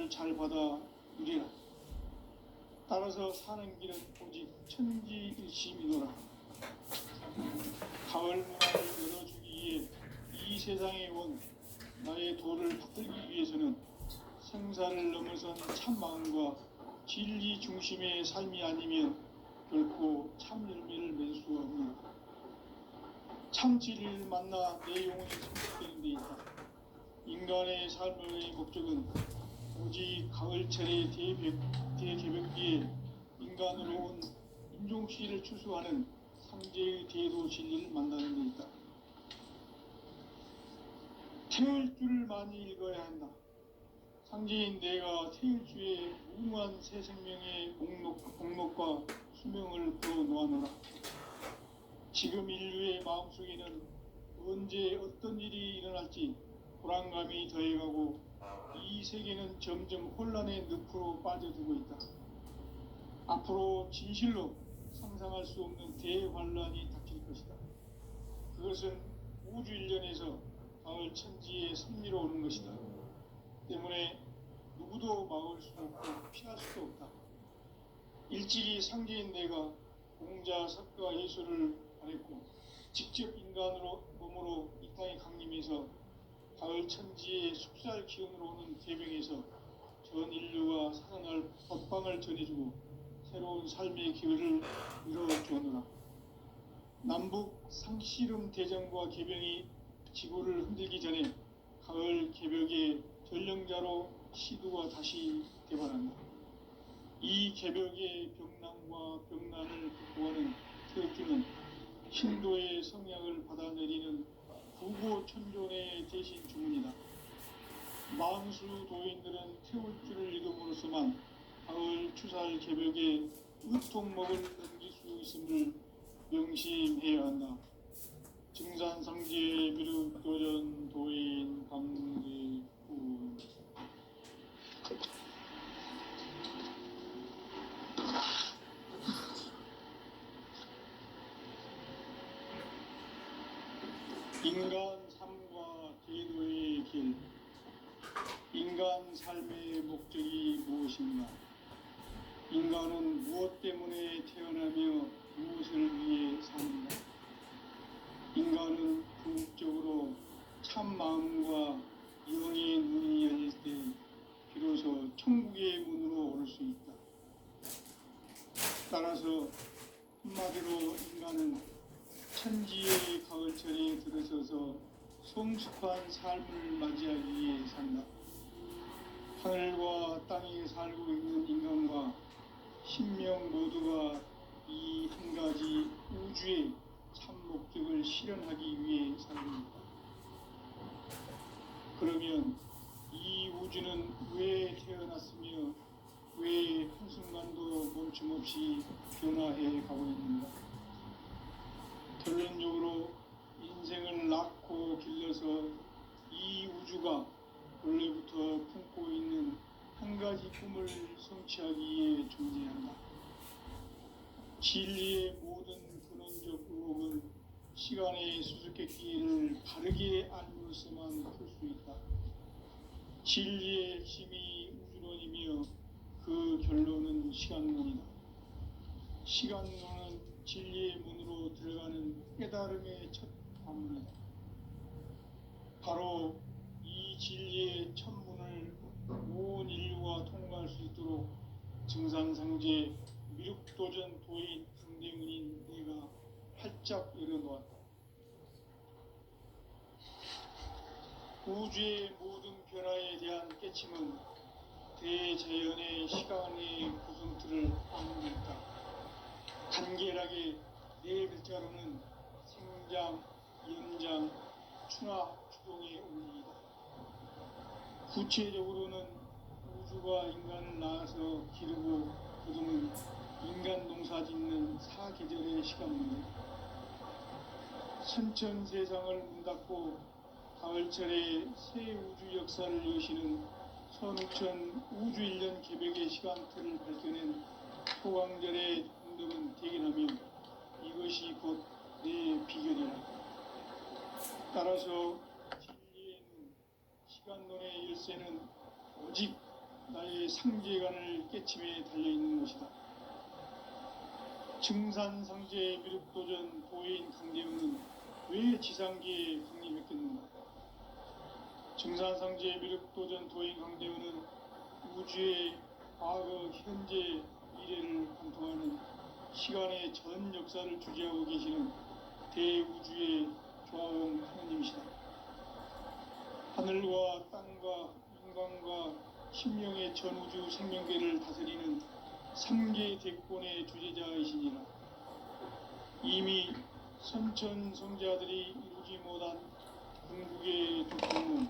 천명을 잘 받아 누리라. 따라서 사는 길은 오직 천지일심이노라. 가을 문화를 열어주기 위해 이 세상에 온 나의 도를 받들기 위해서는 생사를 넘어선 참마음과 진리 중심의 삶이 아니면 결코 참 열매를 맺을 수가 없노라. 참 진리를 만나 내 영혼이 성숙되는 데 있다. 인간의 삶의 목적은 오직 가을철의 대개벽기에 인간으로 온 인종시를 추수하는 상제의 대도 진리를 만나는 데 있다. 태울 줄을 많이 읽어야 한다. 상제인 내가 태울 주의 무궁한 새 생명의 목록과 수명을 풀어놓아노라. 지금 인류의 마음속에는 언제 어떤 일이 일어날지 불안감이 더해가고 이 세계는 점점 혼란의 늪으로 빠져들고 있다. 앞으로 진실로 상상할 수 없는 대환란이 닥칠 것이다. 그것은 우주 일련에서 가을 천지에 선미로 오는 것이다. 때문에 누구도 막을 수 없고 피할 수도 없다. 일찍이 상제인 내가 공자, 석가, 예수를 말했고 직접 인간으로 몸으로 이 땅에 강림해서 가을 천지의 숲살 기운으로 오는 개병에서 전 인류가 살아날 법방을 전해주고 새로운 삶의 기회를 이뤄주었노라. 남북 상씨름 대전과 개병이 지구를 흔들기 전에 가을 개벽의 전령자로 시두가 다시 개발한다. 이 개벽의 병난과 병난을 극복하는 태극기는 신도의 성향을 받아내리는 부고천존의 대신 주문이다. 만수 도인들은 태울 줄을 읽음으로써만 가을 추살 개벽에 의통목을 넘길 수 있음을 명심해야 한다. 증산상제 미륵도전 도인 강대군. 인간 삶과 제도의 길. 인간 삶의 목적이 무엇인가? 인간은 무엇 때문에 태어나며 무엇을 위해 사는가? 인간은 궁극적으로 참 마음과 영의 눈이 열릴 때 비로소 천국의 문으로 오를 수 있다. 따라서 한마디로 인간은 천지의 가을철에 들어서서 성숙한 삶을 맞이하기 위해 산다. 하늘과 땅에 살고 있는 인간과 신명 모두가 이 한 가지 우주의 참 목적을 실현하기 위해 살립니다. 그러면 이 우주는 왜 태어났으며 왜 한순간도 멈춤없이 변화해 가고 있는가? 결론적으로 인생을 낳고 길러서 이 우주가 원래부터 품고 있는 한 가지 꿈을 성취하기 위해 존재한다. 진리의 모든 근원적 의혹은 시간의 수수께끼를 바르게 알므로서만 풀 수 있다. 진리의 핵심이 우주론이며 그 결론은 시간론이다. 시간론은 진리의 문으로 들어가는 깨달음의 첫 관문이다. 바로 이 진리의 첫 문을 온 인류가 통과할 수 있도록 증산상제 미륵도전 도인 강대문인 내가 활짝 열어놓았다. 우주의 모든 변화에 대한 깨침은 대자연의 시간의 구성틀을 아는 데 있다. 간결하게 네 글자로는 생장, 연장, 충화, 추동의 원리이다. 구체적으로는 우주가 인간을 낳아서 기르고 거두는 인간 농사 짓는 사계절의 시간입니다. 선천 세상을 문 닫고 가을철에 새 우주 역사를 여시는 선우천 우주일년 개벽의 시간틀을 밝혀낸 소강절의 운동은 대견하며 이것이 곧 내 비결이라. 따라서 진리의 눈, 시간론의 열쇠는 오직 나의 상제관을 깨침에 달려있는 것이다. 증산상제 미륵도전 도인 강대훈은 왜 지상기에 강림했겠는가? 증산상제 미륵도전 도인 강대훈은 우주의 과거, 현재, 미래를 관통하는 시간의 전 역사를 주재하고 계시는 대우주의 조화원 하느님이시다. 하늘과 땅과 인간과 심령의 전우주 생명계를 다스리는 3개 대권의 주재자이시니라. 이미 선천성자들이 이루지 못한 궁극의 조건은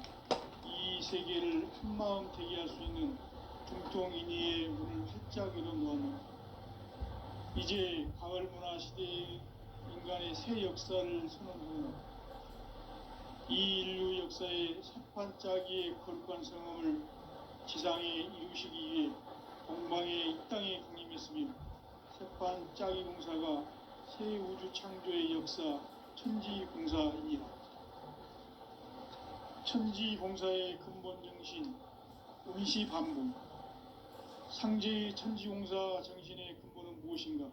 이 세계를 한마음 되게 할 수 있는 중통인의의 문을 활짝 열어놓았노라. 이제 가을 문화 시대의 인간의 새 역사를 선언하노라. 이 인류 역사의 새판짜기의 거룩한 성험을 지상에 이루시기 위해 동방의 이 땅에 강림했으며 새판짜기 공사가 새 우주 창조의 역사 천지공사이니라. 천지공사의 근본 정신 운시반복. 상제의 천지공사 정신의 근본은 무엇인가?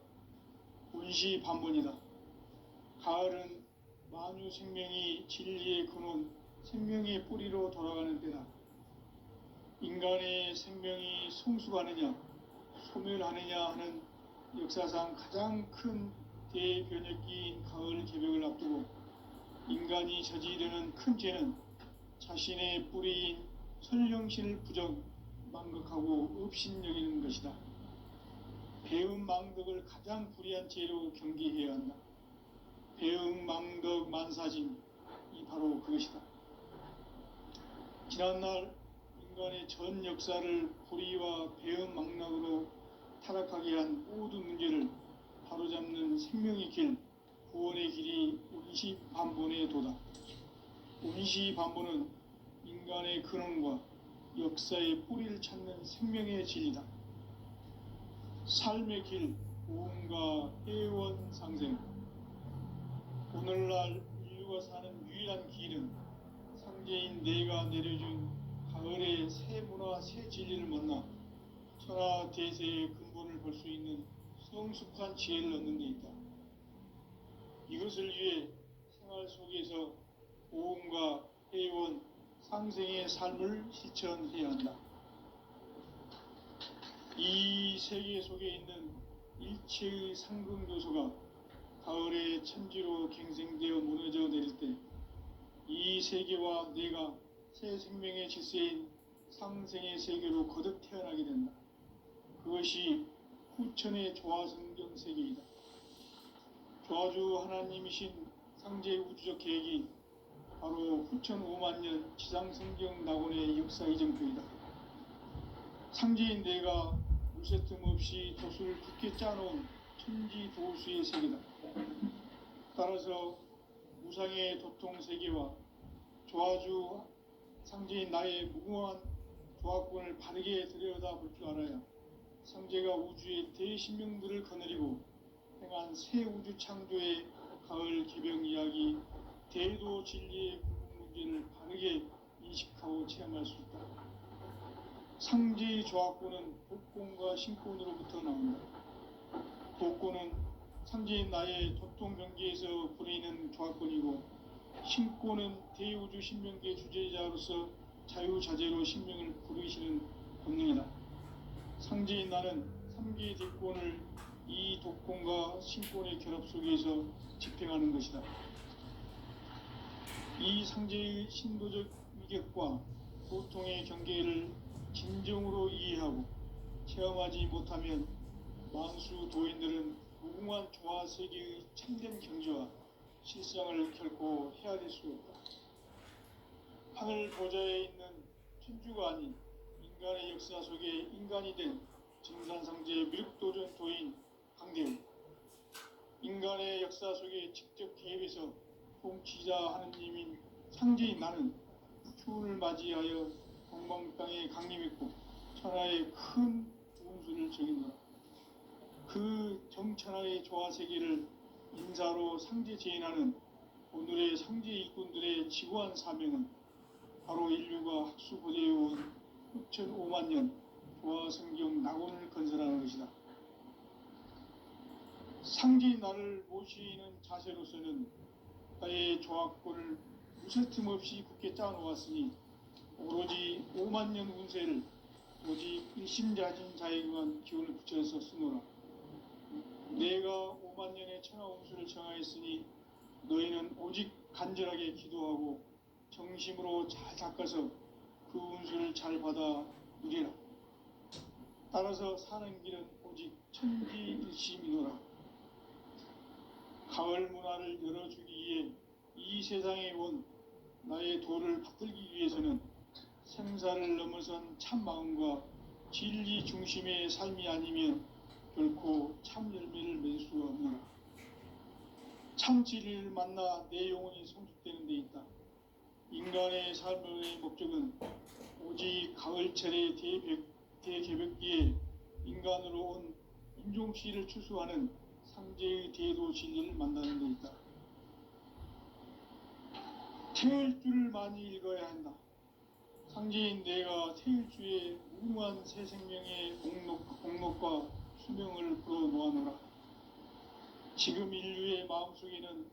운시반복이다. 가을은 만유 생명이 진리의 근원, 생명의 뿌리로 돌아가는 때다. 인간의 생명이 성숙하느냐, 소멸하느냐 하는 역사상 가장 큰 대변혁기인 가을 개벽을 앞두고 인간이 저지르는 큰 죄는 자신의 뿌리인 설령신을 부정, 망극하고 업신여기는 것이다. 배음 망덕을 가장 불의한 죄로 경계해야 한다. 배음 망덕 만사진이 바로 그것이다. 지난날 인간의 전 역사를 불의와 배음 망락으로 타락하게 한 모든 문제를 바로잡는 생명의 길, 구원의 길이 운시반본의 도다. 운시반본은 인간의 근원과 역사의 뿌리를 찾는 생명의 진리다. 삶의 길, 고음과 해원상생. 오늘날 인류가 사는 유일한 길은 상제인 내가 내려준 가을의 새 문화, 새 진리를 만나 천하대세의 근본을 볼 수 있는 성숙한 지혜를 얻는 데 있다. 이것을 위해 생활 속에서 고음과 해원, 상생의 삶을 실천해야 한다. 이 세계 속에 있는 일체의 상극 요소가 가을의 천지로 갱생되어 무너져 내릴 때 이 세계와 내가 새 생명의 질서인 상생의 세계로 거듭 태어나게 된다. 그것이 후천의 조화성경 세계이다. 조화주 하나님이신 상제 우주적 계획이 바로 후천 5만년 지상성경 낙원의 역사 이정표이다. 상제인 내가 물새 틈 없이 도수를 굳게 짜놓은 천지 도수의 세계다. 따라서 무상의 도통 세계와 조화주 상제인 나의 무궁한 조화권을 바르게 들여다볼 줄 알아야 상제가 우주의 대신명들을 거느리고 행한 새 우주 창조의 가을 개병 이야기, 대도 진리의 궁극 문제를 바르게 인식하고 체험할 수 있다. 상제의 조화권은 복권과 신권으로부터 나온다. 복권은 상제인 나의 도통 경계에서 부리는 조화권이고, 신권은 대우주 신명계 주제자로서 자유자재로 신명을 부르시는 본능이다. 상제인 나는 3개의 대권을 이 독권과 신권의 결합 속에서 집행하는 것이다. 이 상제의 신도적 위격과 도통의 경계를 진정으로 이해하고 체험하지 못하면 만수 도인들은 무궁한 조화 세계의 참된 경지와 실상을 결코 헤아릴 수 없다. 하늘 보좌에 있는 천주가 아닌 인간의 역사 속에 인간이 된 증산상제 미륵도전 도인 강대훈. 인간의 역사 속에 직접 개입해서 통치자 하느님인 상제인 나는 추운을 맞이하여 동방 땅에 강림했고 천하의 큰 운수를 적인노라. 그 정천하의 조화 세계를 인사로 상제 제인하는 오늘의 상제 일꾼들의 지구한 사명은 바로 인류가 학수고대해온 6,500만 년 도화성경 낙원을 건설하는 것이다. 상제의 나를 모시는 자세로서는 나의 조합권을 무쇠틈 없이 굳게 짜놓았으니 오로지 5만 년 운세를 오직 일심자진 자에게만 기운을 붙여서 쓰노라. 내가 5만 년의 천하 운수를 정하였으니 너희는 오직 간절하게 기도하고 정심으로 잘 닦아서 그 운수를 잘 받아 누리라. 따라서 사는 길은 오직 천지일심이노라. 가을 문화를 열어주기 위해 이 세상에 온 나의 도를 받들기 위해서는 생사를 넘어선 참 마음과 진리 중심의 삶이 아니면 결코 참 열매를 맺을 수가 없노라. 참 진리를 만나 내 영혼이 성숙되는 데 있다. 인간의 삶의 목적은 오직 가을철의 대개벽기에 인간으로 온 인종시를 추수하는 상제의 대도 진리를 만나는 데 있다. 태일주를 많이 읽어야 한다. 상제인 내가 태일주의 무궁한 새 생명의 공록과 수명을 불어놓아노라. 지금 인류의 마음속에는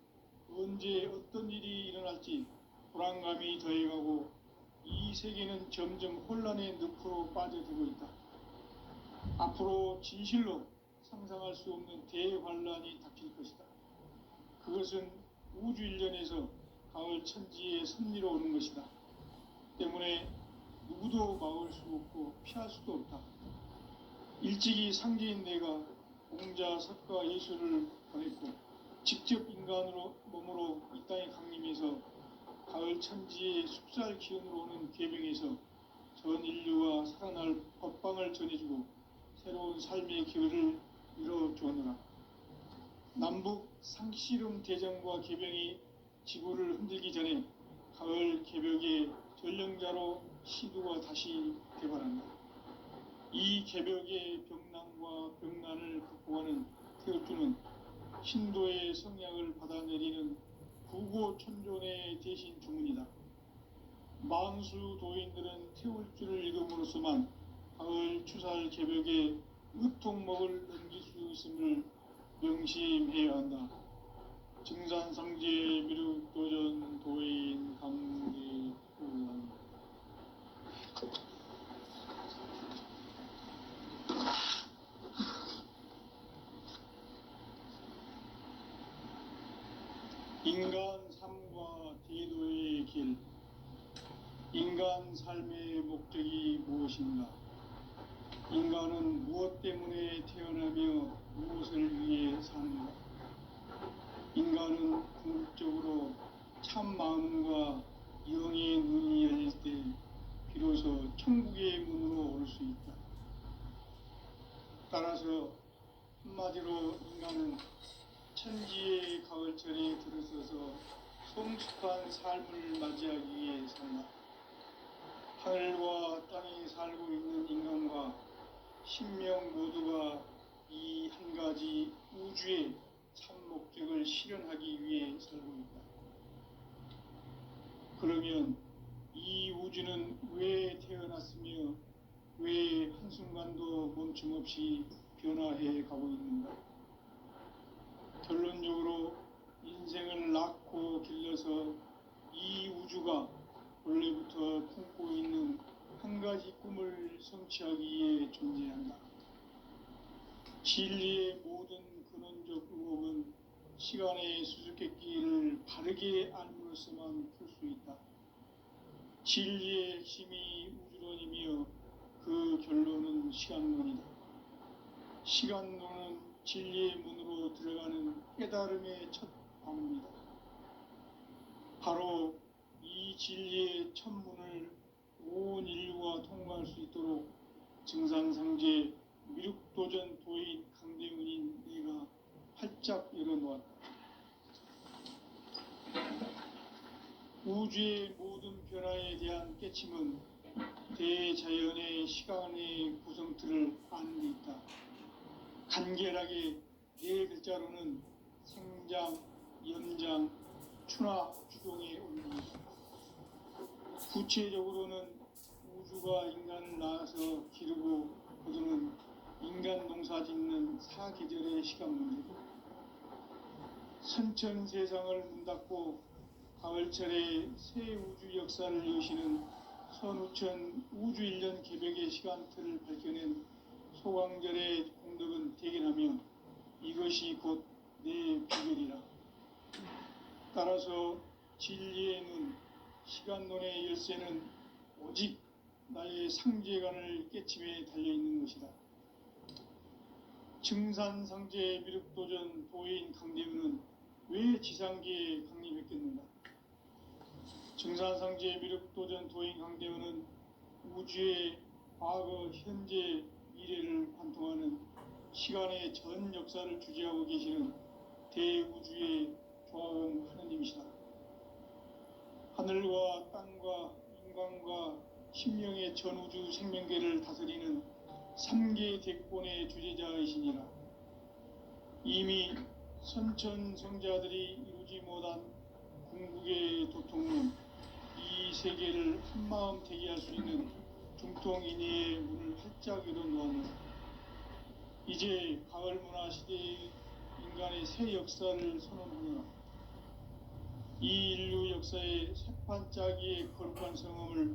언제 어떤 일이 일어날지 불안감이 더해가고 이 세계는 점점 혼란의 늪으로 빠져들고 있다. 앞으로 진실로 상상할 수 없는 대환란이 닥칠 것이다. 그것은 우주 일련에서 가을 천지의 섭리로 오는 것이다. 때문에 누구도 막을 수 없고 피할 수도 없다. 일찍이 상제인 내가 공자, 석가, 예수를 보냈고 직접 인간으로 몸으로 이 땅에 강림해서 가을 천지의 숙살 기운으로 오는 계명에서 전 인류가 살아날 법방을 전해주고 새로운 삶의 기회를 이뤄주었노라. 남북 상씨름 대전과 개병이 지구를 흔들기 전에 가을 개벽의 전령자로 시두가 다시 개발한다. 이 개벽의 병난과 병난을 극복하는 태극주는 신도의 성약을 받아내리는 구고천존의 대신 주문이다. 만수 도인들은 태울주를 읽음으로써만 가을 추살 개벽의 의통목을 넘길 수 있음을 명심해야 한다. 증산상제 미륵도전 도인 강대우원. 인간 삶과 제도의 길. 인간 삶의 목적이 무엇인가? 인간은 무엇 때문에 태어나며 무엇을 위해 사는가? 인간은 궁극적으로 참 마음과 영의 눈이 열릴 때 비로소 천국의 문으로 올 수 있다. 따라서 한마디로 인간은 천지의 가을철에 들어서서 성숙한 삶을 맞이하기 위해 산다. 하늘과 땅에 살고 있는 인간과 신명 모두가 이 한 가지 우주의 참 목적을 실현하기 위해 살고 있다. 그러면 이 우주는 왜 태어났으며 왜 한순간도 멈춤없이 변화해 가고 있는가? 결론적으로 인생을 낳고 길러서 이 우주가 원래부터 품고 있는 한 가지 꿈을 성취하기 위해 존재한다. 진리의 모든 근원적 의혹은 시간의 수수께끼를 바르게 알므로써만 풀 수 있다. 진리의 핵심이 우주론이며 그 결론은 시간론이다. 시간론은 진리의 문으로 들어가는 깨달음의 첫 방문이다. 바로 이 진리의 첫 문을 온 인류가 통과할 수 있도록 증산상제 미륵도전 도인 강대문인 내가 활짝 열어놓았다. 우주의 모든 변화에 대한 깨침은 대자연의 시간의 구성틀을 아는 데 있다. 간결하게 네 글자로는 생장, 연장, 추나 추동의 원리이다. 구체적으로는 우주가 인간을 낳아서 기르고 있는 사계절의 시간 문제고, 선천 세상을 문 닫고 가을철에 새 우주 역사를 여시는 선우천 우주일년 개벽의 시간틀을 밝혀낸 소광절의 공덕은 대견하며 이것이 곧 내 비결이라. 따라서 진리의 눈, 시간론의 열쇠는 오직 나의 상제관을 깨침에 달려있는 것이다. 증산상제 미륵도전 도인 강대우는 왜 지상계에 강림했겠는가? 증산상제 미륵도전 도인 강대우는 우주의 과거, 현재, 미래를 관통하는 시간의 전 역사를 주재하고 계시는 대우주의 조화원 하느님이시다. 하늘과 땅과 인간과 신명의 전우주 생명계를 다스리는 3계 대권의 주재자이시니라. 이미 선천성자들이 이루지 못한 궁극의 도통은 이 세계를 한마음 대기할 수 있는 중통인의의 문을 활짝 열어놓았노라. 이제 가을 문화 시대의 인간의 새 역사를 선언하노라. 이 인류 역사의 새판짜기의 거룩한 성험을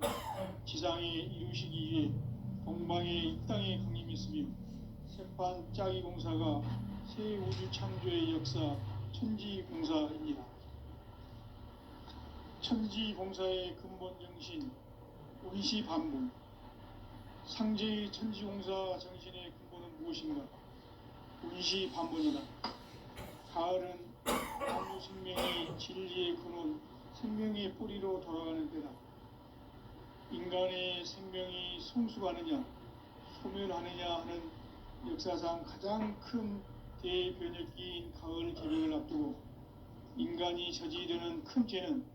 지상에 이루시기 위해 동방의 이 땅에 강림했으며, 새판짜기 공사가 새 우주 창조의 역사 천지봉사입니다. 천지봉사의 근본 정신 운시반복. 상제의 천지공사 정신의 근본은 무엇인가? 운시반복이다. 가을은 만유 생명이 진리의 근원, 생명의 뿌리로 돌아가는 때다. 인간의 생명이 성숙하느냐, 소멸하느냐 하는 역사상 가장 큰 대변혁기인 가을 개벽을 앞두고 인간이 저지르는 큰 죄는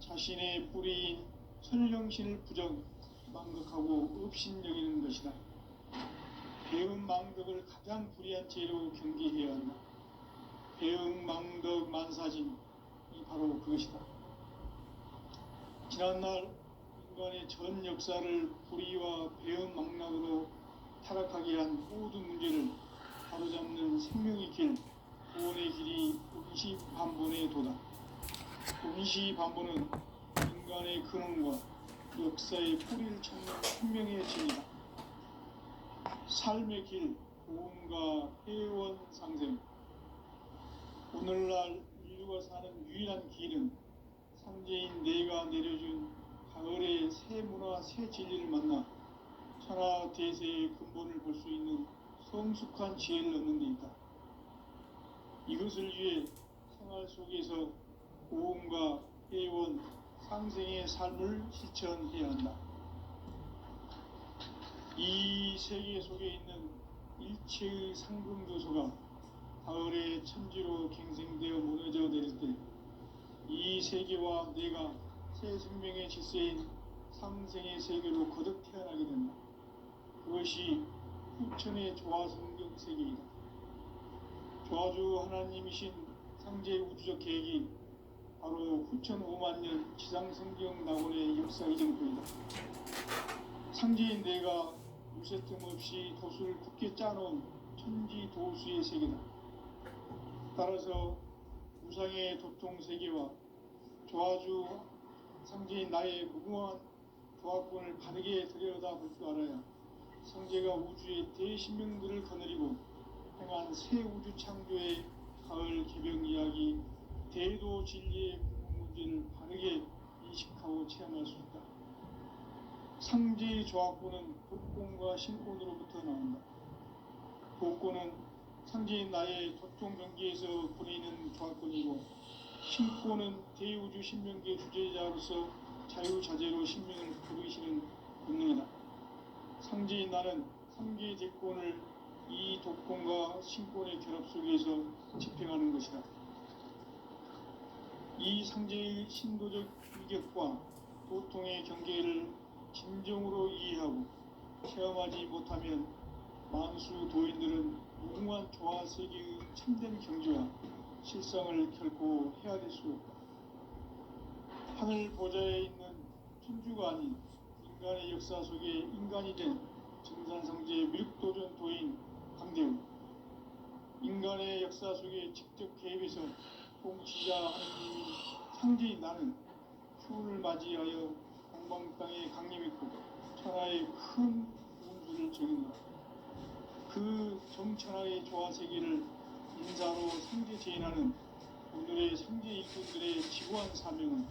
자신의 뿌리인 선령신을 망각하고 업신여기는 것이다. 배은망덕을 가장 불의한 죄로 경계해야 한다. 배은망덕 만사진이 바로 그것이다. 지난날 인간의 전 역사를 불의와 배은망락으로 타락하게 한 모든 문제를 바로잡는 생명의 길, 구원의 길이 운시반본의 도다. 운시반본은 인간의 근원과 역사의 뿌리를 찾는 생명의 진이다. 삶의 길, 고음과 회원 상생. 오늘날 인류가 사는 유일한 길은 상제인 내가 내려준 가을의 새 문화, 새 진리를 만나 천하 대세의 근본을 볼 수 있는 성숙한 지혜를 얻는 데 있다. 이것을 위해 생활 속에서 고음과 회원, 상생의 삶을 실천해야 한다. 이 세계 속에 있는 일체의 상금조소가 가을의 천지로 갱생되어 무너져 내릴 때 이 세계와 내가 새 생명의 질서인 상생의 세계로 거듭 태어나게 된다. 그것이 후천의 조화성경 세계이다. 조화주 하나님이신 상제 우주적 계획이 바로 후천 5만 년 지상성경 낙원의 역사 이정표이다. 상제인 내가 요새 틈없이 도수를 굳게 짜놓은 천지 도수의 세계다. 따라서 우상의 도통 세계와 조화주 상제인 나의 무궁한 조화권을 바르게 들여다볼 줄 알아야 상제가 우주의 대신명들을 거느리고 행한 새 우주 창조의 가을 개벽 이야기, 대도 진리의 문제를 바르게 인식하고 체험할 수 있다. 상제의 조화권은 독권과 신권으로부터 나온다. 독권은 상제인 나의 도통 경계에서 보내는 조화권이고, 신권은 대우주 신명계 주제자로서 자유자재로 신명을 부르시는 본능이다. 상제인 나는 3계 대권을 이 독권과 신권의 결합 속에서 집행하는 것이다. 이 상제의 신도적 위격과 도통의 경계를 진정으로 이해하고 체험하지 못하면 만수 도인들은 무궁한 조화 세계의 참된 경지와 실상을 결코 헤아릴 수 없다. 하늘 보좌에 있는 천주가 아닌 인간의 역사 속에 인간이 된 증산상제 미륵도전 도인 강대우. 인간의 역사 속에 직접 개입해서 통치자 하느님이 상제인 나는 휴를 맞이하여 동방 땅에 강림했고 천하의 큰 운수를 정했노라. 그 정천하의 조화세계를 인사로 상제 제인하는 오늘의 상제 일꾼들의 지구한 사명은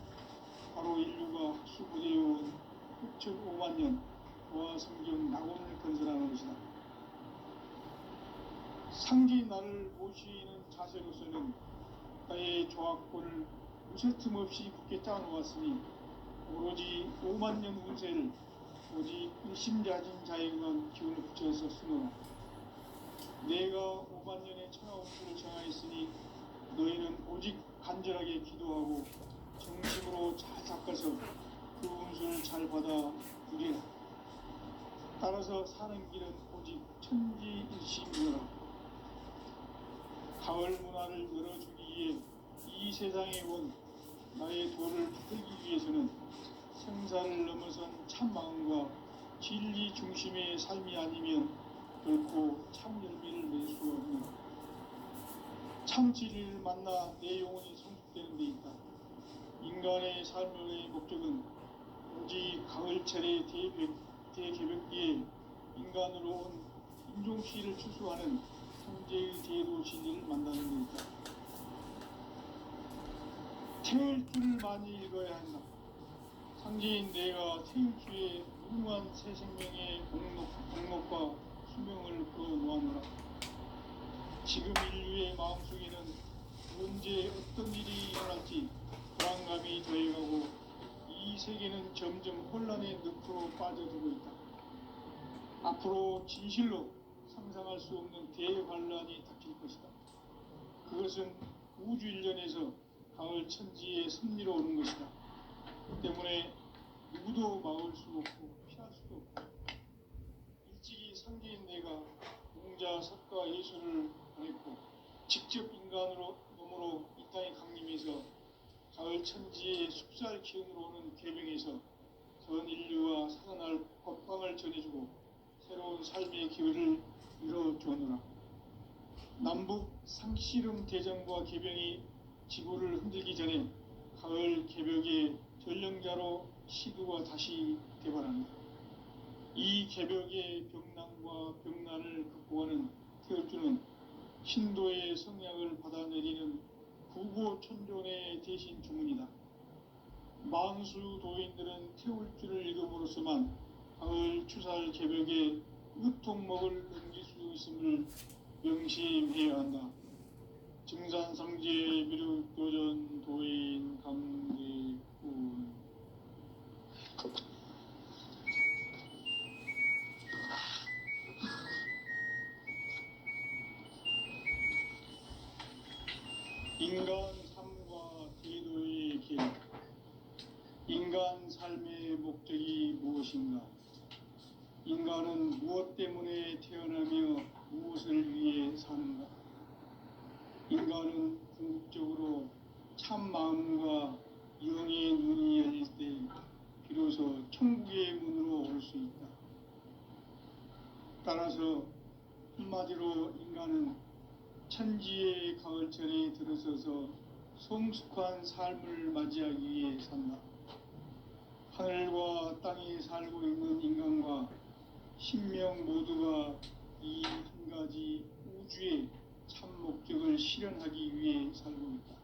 바로 인류가 학수고대해온 6,5만 년 조화성경 낙원을 건설하는 것이다. 상제인 나를 모시는 자세로서는 나의 조화권을 무쇠 틈 없이 굳게 짜놓았으니 오로지 5만 년 운세를 오직 일심자진 자에게만 기운을 붙여서 쓰노라. 내가 5만 년의 천하 운수를 정하였으니 너희는 오직 간절하게 기도하고 정심으로 잘 닦아서 그 운수를 잘 받아 누리라. 따라서 사는 길은 오직 천지일심이라. 가을 문화를 열어주기 위해 이 세상에 온 나의 도를 붙들기 위해서는 생사를 넘어선 참 마음과 진리 중심의 삶이 아니면 결코 참 열매를 낼 수 없는 참 진리를 만나 내 영혼이 성숙되는 데 있다. 인간의 삶의 목적은 오직 가을철의 대개벽기에 인간으로 온 인종시를 추수하는 성제의 제도 진리를 만나는 데 있다. 태일 줄을 많이 읽어야 한다. 상제인 내가 태일주의 무궁한 새 생명의 공목과 수명을 그어놓았노라. 지금 인류의 마음속에는 언제 어떤 일이 일어날지 불안감이 더해가고 이 세계는 점점 혼란의 늪으로 빠져들고 있다. 앞으로 진실로 상상할 수 없는 대환란이 닥칠 것이다. 그것은 우주 일련에서 가을 천지의 섭리로 오는 것이다. 때문에 누구도 막을 수 없고 피할 수도 없고 일찍이 상제인 내가 공자, 석가, 예수를 보냈고 직접 인간으로 몸으로 이 땅에 강림해서 가을 천지의 숲살 기운으로 오는 계명에서 전 인류와 살아날 법방을 전해주고 새로운 삶의 기회를 이뤄주노라. 남북 상씨름 대전과 개병이 지구를 흔들기 전에 가을 개벽의 전령자로 시두가 다시 개발한다. 이 개벽의 병난과 병난을 극복하는 태울주는 신도의 성약을 받아내리는 구고천존의 대신 주문이다. 만수 도인들은 태울주를 읽음으로써만 가을 추살 개벽의 으통목을 넘길 수 있음을 명심해야 한다. 증산상제 미륵도전 도인 강대군. 인간 삶과 제도의 길. 인간 삶의 목적이 무엇인가? 인간은 무엇 때문에 태어나며 무엇을 위해 사는가? 인간은 궁극적으로 참 마음과 영의 눈이 열릴 때 비로소 천국의 문으로 올 수 있다. 따라서 한마디로 인간은 천지의 가을철에 들어서서 성숙한 삶을 맞이하기 위해 산다. 하늘과 땅에 살고 있는 인간과 신명 모두가 이 한 가지 우주의 참 목적을 실현하기 위해 살고 있다.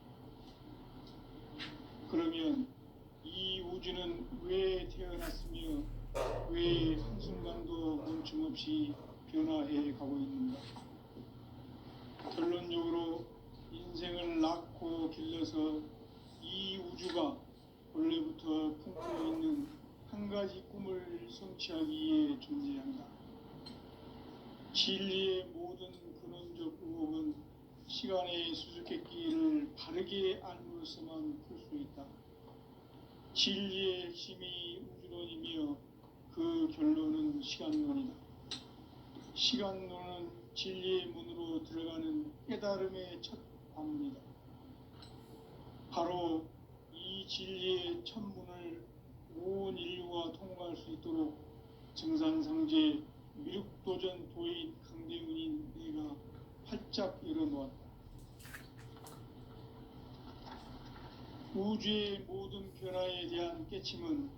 그러면 이 우주는 왜 태어났으며 왜 한순간도 멈춤없이 변화해 가고 있는가? 결론적으로 인생을 낳고 길러서 이 우주가 원래부터 품고 있는 한 가지 꿈을 성취하기 위해 존재한다. 진리의 모든 근원적 의혹은 시간의 수수께끼를 바르게 알므로서만 풀 수 있다. 진리의 핵심이 우주론이며 그 결론은 시간론이다. 시간론은 진리의 문으로 들어가는 깨달음의 첫 관문이다. 바로 이 진리의 첫 문을 온 인류가 통과할 수 있도록 증산상제 미륵도전 도인 강대군인 내가 활짝 열어놓았다. 우주의 모든 변화에 대한 깨침은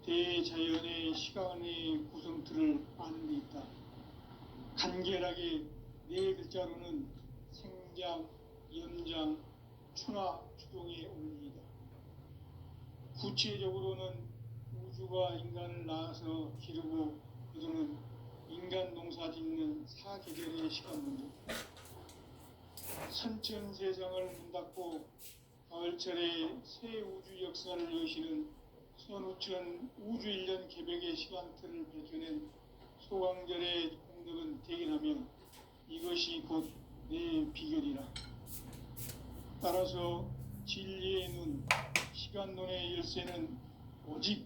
대자연의 시간의 구성틀을 아는 데 있다. 간결하게 네 글자로는 생장, 연장, 추나 추동의 원리이다. 구체적으로는 우주가 인간을 낳아서 기르고 거두는 인간 농사 짓는 사계절의 시간 문제, 선천 세상을 문 닫고 가을철에 새 우주 역사를 여시는 선우천 우주 1년 개벽의 시간틀을 밝혀낸 소강절의 공덕은 대견하며 이것이 곧 내 비결이라. 따라서 진리의 눈, 시간론의 열쇠는 오직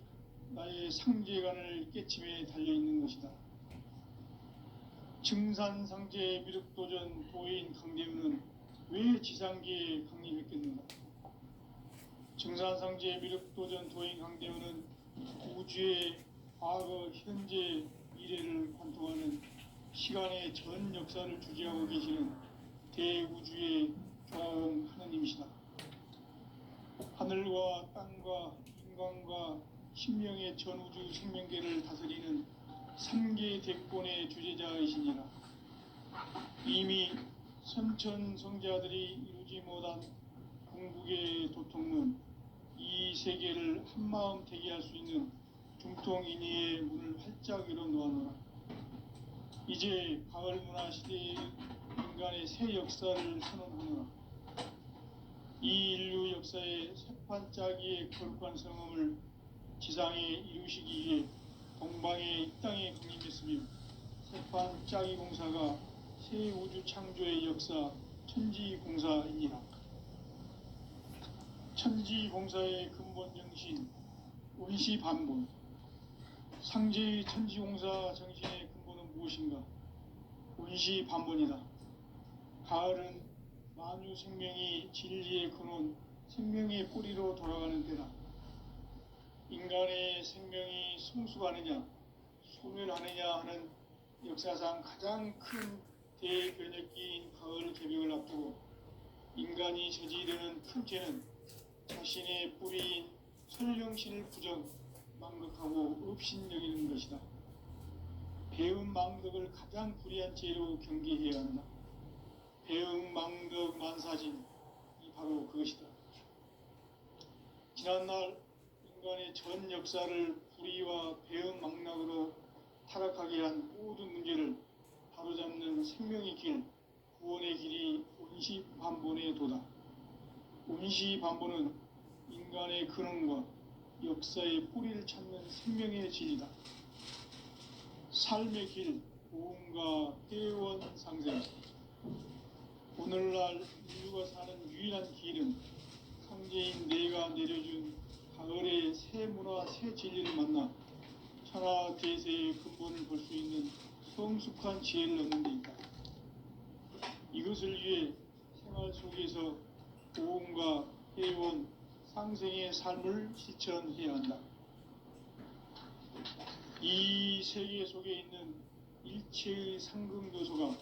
나의 상제관을 깨침에 달려있는 것이다. 증산상제 미륵도전 도인 강대우는 왜 지상계에 강림했겠는가? 증산상제 미륵도전 도인 강대우는 우주의 과거, 현재, 미래를 관통하는 시간의 전 역사를 주재하고 계시는 대우주의 조화원 하느님이시다. 하늘과 땅과 인간과 신명의 전우주 생명계를 다스리는 3계 대권의 주제자이시니라. 이미 선천성자들이 이루지 못한 궁극의 도통문, 이 세계를 한마음 대기할 수 있는 중통인의의 문을 활짝 열어놓아노라. 이제 가을 문화 시대의 인간의 새 역사를 선언하노라. 이 인류 역사의 새판짜기의 거룩한 성음을 지상에 이루시기 위해 동방의 이 땅에 강림했으며 새판짜기 공사가 새 우주 창조의 역사 천지공사이니라. 천지공사의 근본 정신 원시반본, 상제의 천지공사 정신의 근본은 무엇인가? 원시반본이다. 가을은 만유 생명이 진리의 근원, 생명의 뿌리로 돌아가는 때다. 인간의 생명이 성숙하느냐, 소멸하느냐 하는 역사상 가장 큰 대변혁기인 가을 개벽을 앞두고 인간이 저지르는 큰 죄는 자신의 뿌리인 설령신을 부정, 망극하고 업신여기는 것이다. 배음 망덕을 가장 불의한 죄로 경계해야 한다. 배음 망덕 만사진이 바로 그것이다. 지난날 인간의 전 역사를 불의와 배음 망락으로 타락하게 한 모든 문제를 바로잡는 생명의 길, 구원의 길이 원시반본의 도다. 원시반본은 인간의 근원과 역사의 뿌리를 찾는 생명의 진리다. 삶의 길, 고음과 회원 상생. 오늘날 인류가 사는 유일한 길은 상제인 내가 내려준 가을의 새 문화, 새 진리를 만나 천하 대세의 근본을 볼 수 있는 성숙한 지혜를 얻는 데 있다. 이것을 위해 생활 속에서 고음과 회원, 상생의 삶을 실천해야 한다. 이 세계 속에 있는 일체의 상금도소가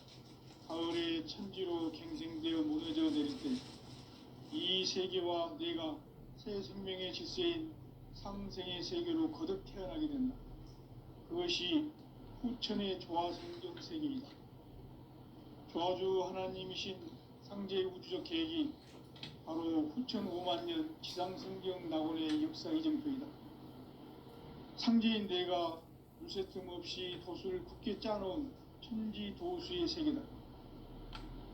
가을의 천지로 갱생되어 무너져 내릴 때 이 세계와 내가 새 생명의 질서인 상생의 세계로 거듭 태어나게 된다. 그것이 후천의 조화성경 세계이다. 조화주 하나님이신 상제의 우주적 계획이 바로 후천 5만 년 지상성경 낙원의 역사 이정표이다. 상제인 내가 물새틈 없이 도수를 굳게 짜놓은 천지도수의 세계다.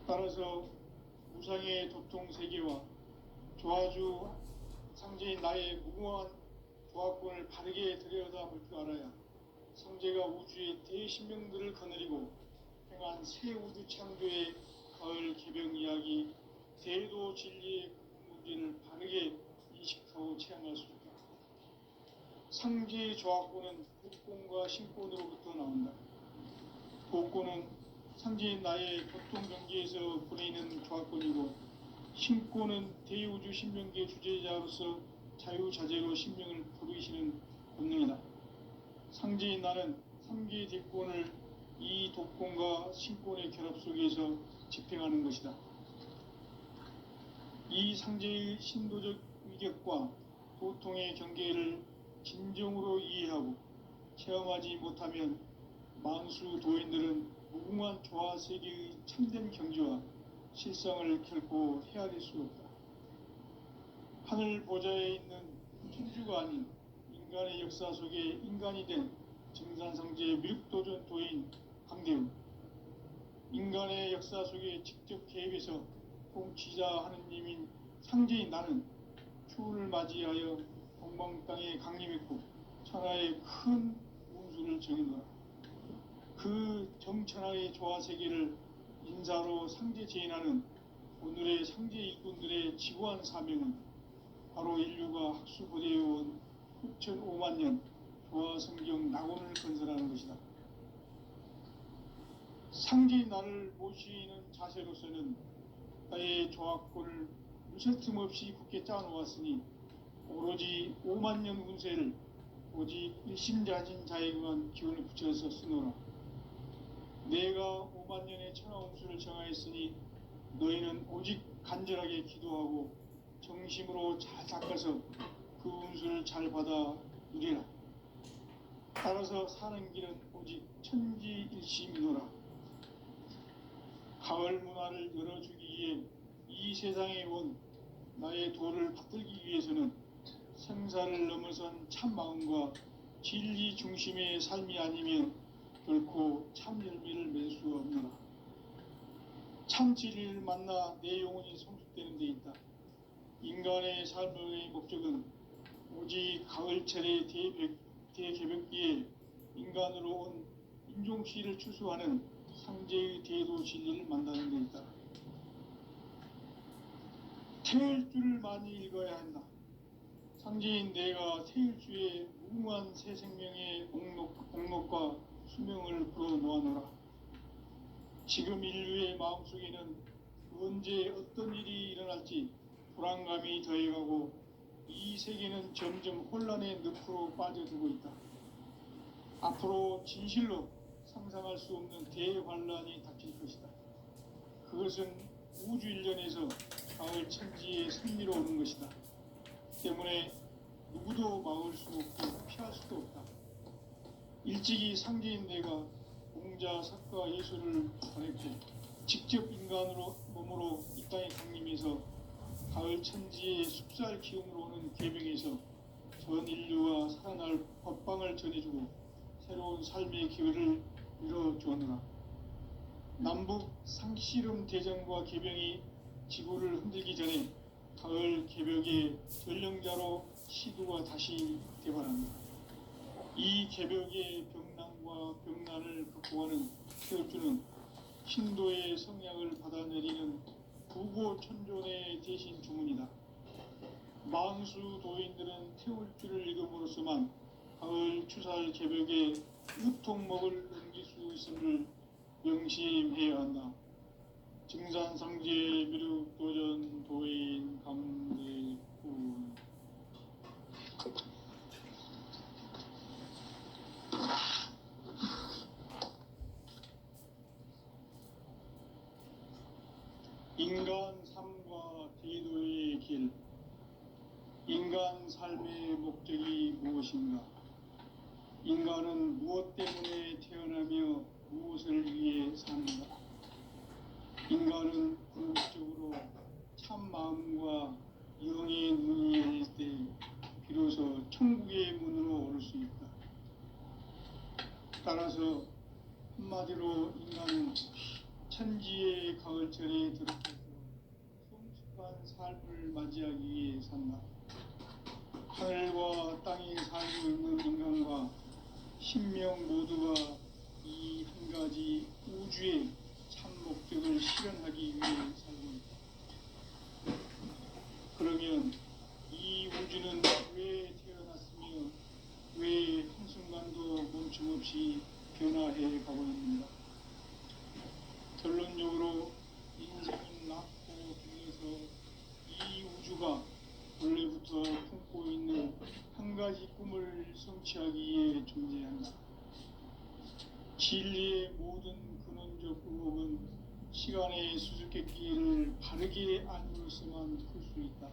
따라서 무상의 도통 세계와 조화주 상제인 나의 무궁한 조화권을 바르게 들여다볼 줄 알아야 상제가 우주의 대신명들을 거느리고 행한 새 우주 창조의 가을 개벽 이야기, 대도 진리의 문제를 바르게 인식하고 체험할 수 있다. 상제의 조화권은 복권과 신권으로부터 나온다. 복권은 상제인 나의 고통 경계에서 보내는 조화권이고, 신권은 대우주 신명계 주제자로서 자유자재로 신명을 부르시는 본능이다. 상제인 나는 3계 대권을 이 독권과 신권의 결합 속에서 집행하는 것이다. 이 상제의 신도적 위력과 고통의 경계를 진정으로 이해하고 체험하지 못하면 만수 도인들은 무궁한 조화 세계의 참된 경지와 실상을 결코 헤아릴 수 없다. 하늘 보좌에 있는 천주가 아닌 인간의 역사 속에 인간이 된 증산성제 미륵도전 도인 강대우, 인간의 역사 속에 직접 개입해서 통치자 하느님인 상제인 나는 추운을 맞이하여 동방 땅에 강림했고 천하의 큰 운수를 정해놓아 그 정천하의 조화 세계를 인사로 상제 제인하는 오늘의 상제 일꾼들의 지구한 사명은 바로 인류가 학수고대해온 6,500만 년 조화 성경 낙원을 건설하는 것이다. 상제인 나를 모시는 자세로서는 나의 조화권을 무쇠 틈 없이 굳게 짜놓았으니 오로지 5만 년 운세를 오직 일심자진 자에게만 기운을 붙여서 쓰노라. 내가 5만 년의 천하 운수를 정하였으니 너희는 오직 간절하게 기도하고 정심으로 잘 닦아서 그 운수를 잘 받아 누리라. 따라서 사는 길은 오직 천지일심이노라. 가을 문화를 열어주기 위해 이 세상에 온 나의 도를 받들기 위해서는 생사를 넘어선 참 마음과 진리 중심의 삶이 아니면 결코 참 열매를 맺을 수 없노라. 참 진리를 만나 내 영혼이 성숙되는 데 있다. 인간의 삶의 목적은 오직 가을철의 대개벽기에 인간으로 온 인종시를 추수하는 상제의 대도 진리를 만나는 데 있다. 태일주를 많이 읽어야 한다. 상제인 내가 태일주의 무궁한 새 생명의 목록과 수명을 풀어놓아노라. 지금 인류의 마음속에는 언제 어떤 일이 일어날지 불안감이 더해가고 이 세계는 점점 혼란의 늪으로 빠져들고 있다. 앞으로 진실로 상상할 수 없는 대환란이 닥칠 것이다. 그것은 우주 일련에서 가을 천지의 승리로 오는 것이다. 때문에 누구도 막을 수 없고 피할 수도 없다. 일찍이 상제인 내가 공자, 석가, 예술을 전했고 직접 인간으로 몸으로 이 땅에 강림해서 가을 천지의 숲살 기운으로 오는 계명에서 전 인류와 살아날 법방을 전해주고 새로운 삶의 기회를 이뤄주었노라. 남북 상씨름 대전과 계병이 지구를 흔들기 전에 가을 개벽의 전령자로 시도가 다시 개발합니다. 이 개벽의 병난과 병난을 극복하는 태울주는 신도의 성약을 받아내리는 부고천존의 대신 주문이다. 만수 도인들은 태울주를 읽음으로써만 가을 추살 개벽에 유통목을 넘길 수 있음을 명심해야 한다. 증산상제 미륵도전 도인 강대군. 인간 삶과 대도의 길. 인간 삶의 목적이 무엇인가? 인간은 무엇 때문에 태어나며 무엇을 위해 사는가? 인간은 궁극적으로 참 마음과 영의 눈이 열릴 때 비로소 천국의 문으로 오를 수 있다. 따라서 한마디로 인간은 천지의 가을철에 들어서서 성숙한 삶을 맞이하기 위해 산다. 하늘과 땅에 살고 있는 인간과 신명 모두가 이 한 가지 우주의 참 목적을 실현하기 위해 살고 있다. 그러면 이 우주는 왜 태어났으며 왜 한순간도 멈춤없이 변화해 가고 있는가? 결론적으로 인생은 낳고 죽어서 이 우주가 원래부터 품고 있는 한 가지 꿈을 성취하기 위해 존재한다. 진리의 모든 근원적 의혹은 시간의 수수께끼를 바르게 알므로서만 풀 수 있다.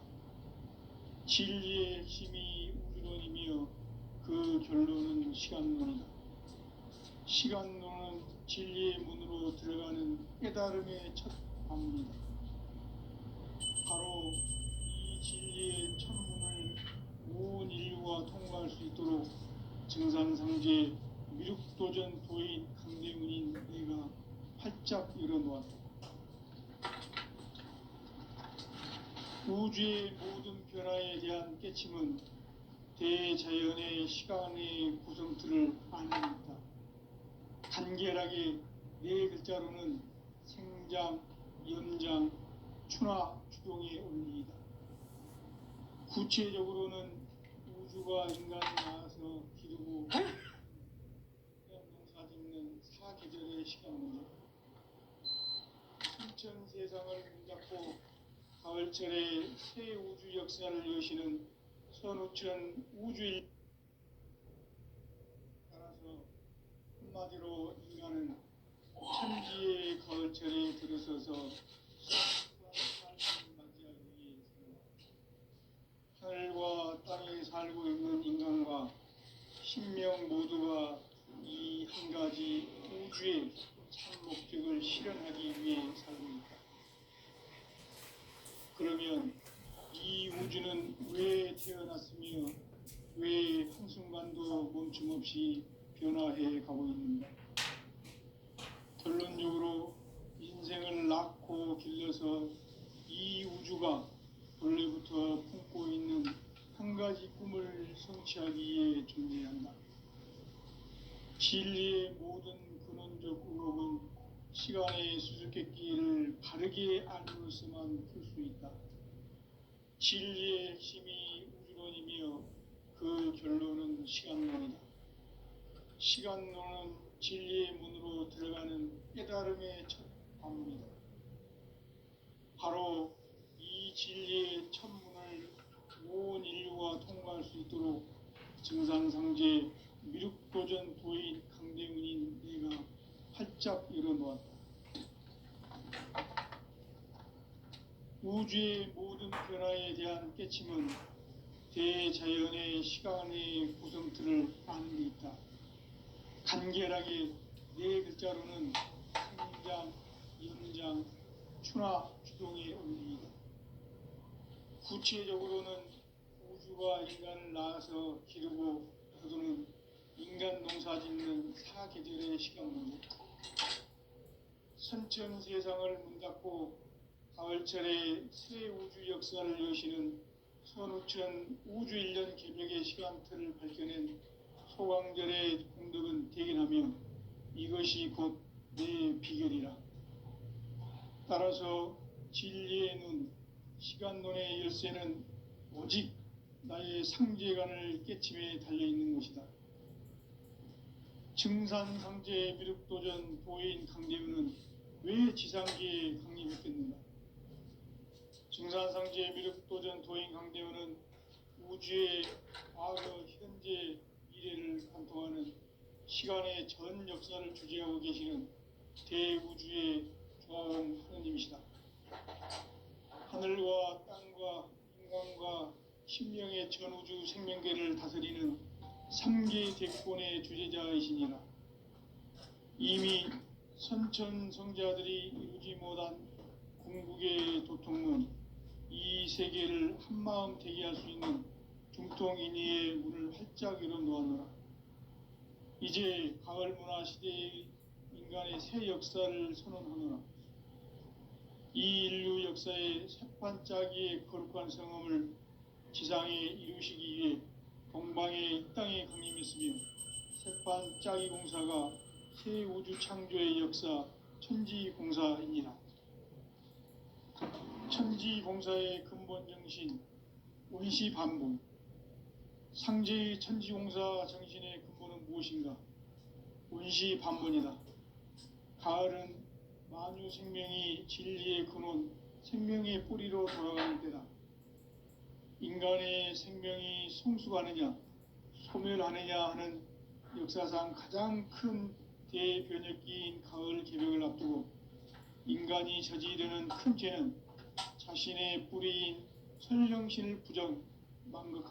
진리의 핵심이 우주론이며 그 결론은 시간론이다. 시간론은 진리의 문으로 들어가는 깨달음의 첫 방문이다. 바로 이 진리의 천문을 온 인류가 통과할 수 있도록 증산상제 미륵도전 도인 강대문인 내가 활짝 열어놓았다. 우주의 모든 변화에 대한 깨침은 대자연의 시간의 구성틀을 아는 것이다. 간결하게 네 글자로는 생장, 연장, 추나 추동의 원리이다. 구체적으로는 우주가 인간을 낳아서 기르고 농사 짓는 사계절의 시간입니다. 신천 세상을 문잡고 가을철에 새 우주 역사를 여시는 선우천 우주일 따라서 한마디로 인간은 천지의 가을철에 들어서서 삶을 맞이하기 위해서 하늘과 땅에 살고 있는 인간과 신명 모두가 이 한 가지 우주의 참 목적을 실현하기 위해 살고 있다. 그러면 이 우주는 왜 태어났으며 왜 한순간도 멈춤없이 변화해 가고 있는가? 결론적으로 인생을 낳고 길러서 이 우주가 본래부터 품고 있는 한 가지 꿈을 성취하기 위해 존재한다. 진리의 모든 근원적 의혹은 시간의 수수께끼를 바르게 알므로서만 풀 수 있다. 진리의 핵심이 우주론이며 그 결론은 시간론이다. 시간론은 진리의 문으로 들어가는 깨달음의 첫 방문이다. 바로 이 진리의 첫 문을 온 인류가 통과할 수 있도록 증산상제 미륵도전 도인 강대문인 내가 활짝 열어놓았다. 우주의 모든 변화에 대한 깨침은 대자연의 시간의 구성틀을 아는 데 있다. 간결하게 네 글자로는 생장, 연장, 추나 추동의 원리이다. 구체적으로는 우주가 인간을 낳아서 기르고 거두는 인간 농사 짓는 사계절의 시간입니다. 선천 세상을 문닫고 가을철에 새 우주 역사를 여시는 선우천 우주 1년 개벽의 시간틀을 밝혀낸 소강절의 공덕은 대견하며 이것이 곧 내 비결이라. 따라서 진리의 눈, 시간론의 열쇠는 오직 나의 상제관을 깨침에 달려있는 것이다. 증산상제 미륵도전 도인 강대문은 왜 지상계에 강림했겠는가? 증산상제 미륵도전 도인 강대문은 우주의 과거, 현재, 미래를 관통하는 시간의 전 역사를 주재하고 계시는 대우주의 조화원 하느님이시다. 하늘과 땅과 인간과 신명의 전우주 생명계를 다스리는 3계 대권의 주제자이시니라. 이미 선천 성자들이 이루지 못한 궁극의 도통은 이 세계를 한마음 되게 할 수 있는 중통인의의 문을 활짝 열어놓았노라. 이제 가을 문화 시대의 인간의 새 역사를 선언하노라. 이 인류 역사의 새판짜기의 거룩한 성험을 지상에 이루시기 위해 동방의 이 땅에 강림했으며 새판짜기 공사가 새 우주 창조의 역사 천지공사이니라. 천지공사의 근본 정신 원시반복. 상제의 천지공사 정신의 근본은 무엇인가? 원시반복이다. 가을은 만유 생명이 진리의 근원, 생명의 뿌리로 돌아가는 때다. 인간의 생명이 성숙하느냐, 소멸하느냐 하는 역사상 가장 큰 대변혁기인 가을 개벽을 앞두고 인간이 저지르는 큰 죄는 자신의 뿌리인 선령신을 부정, 망극하고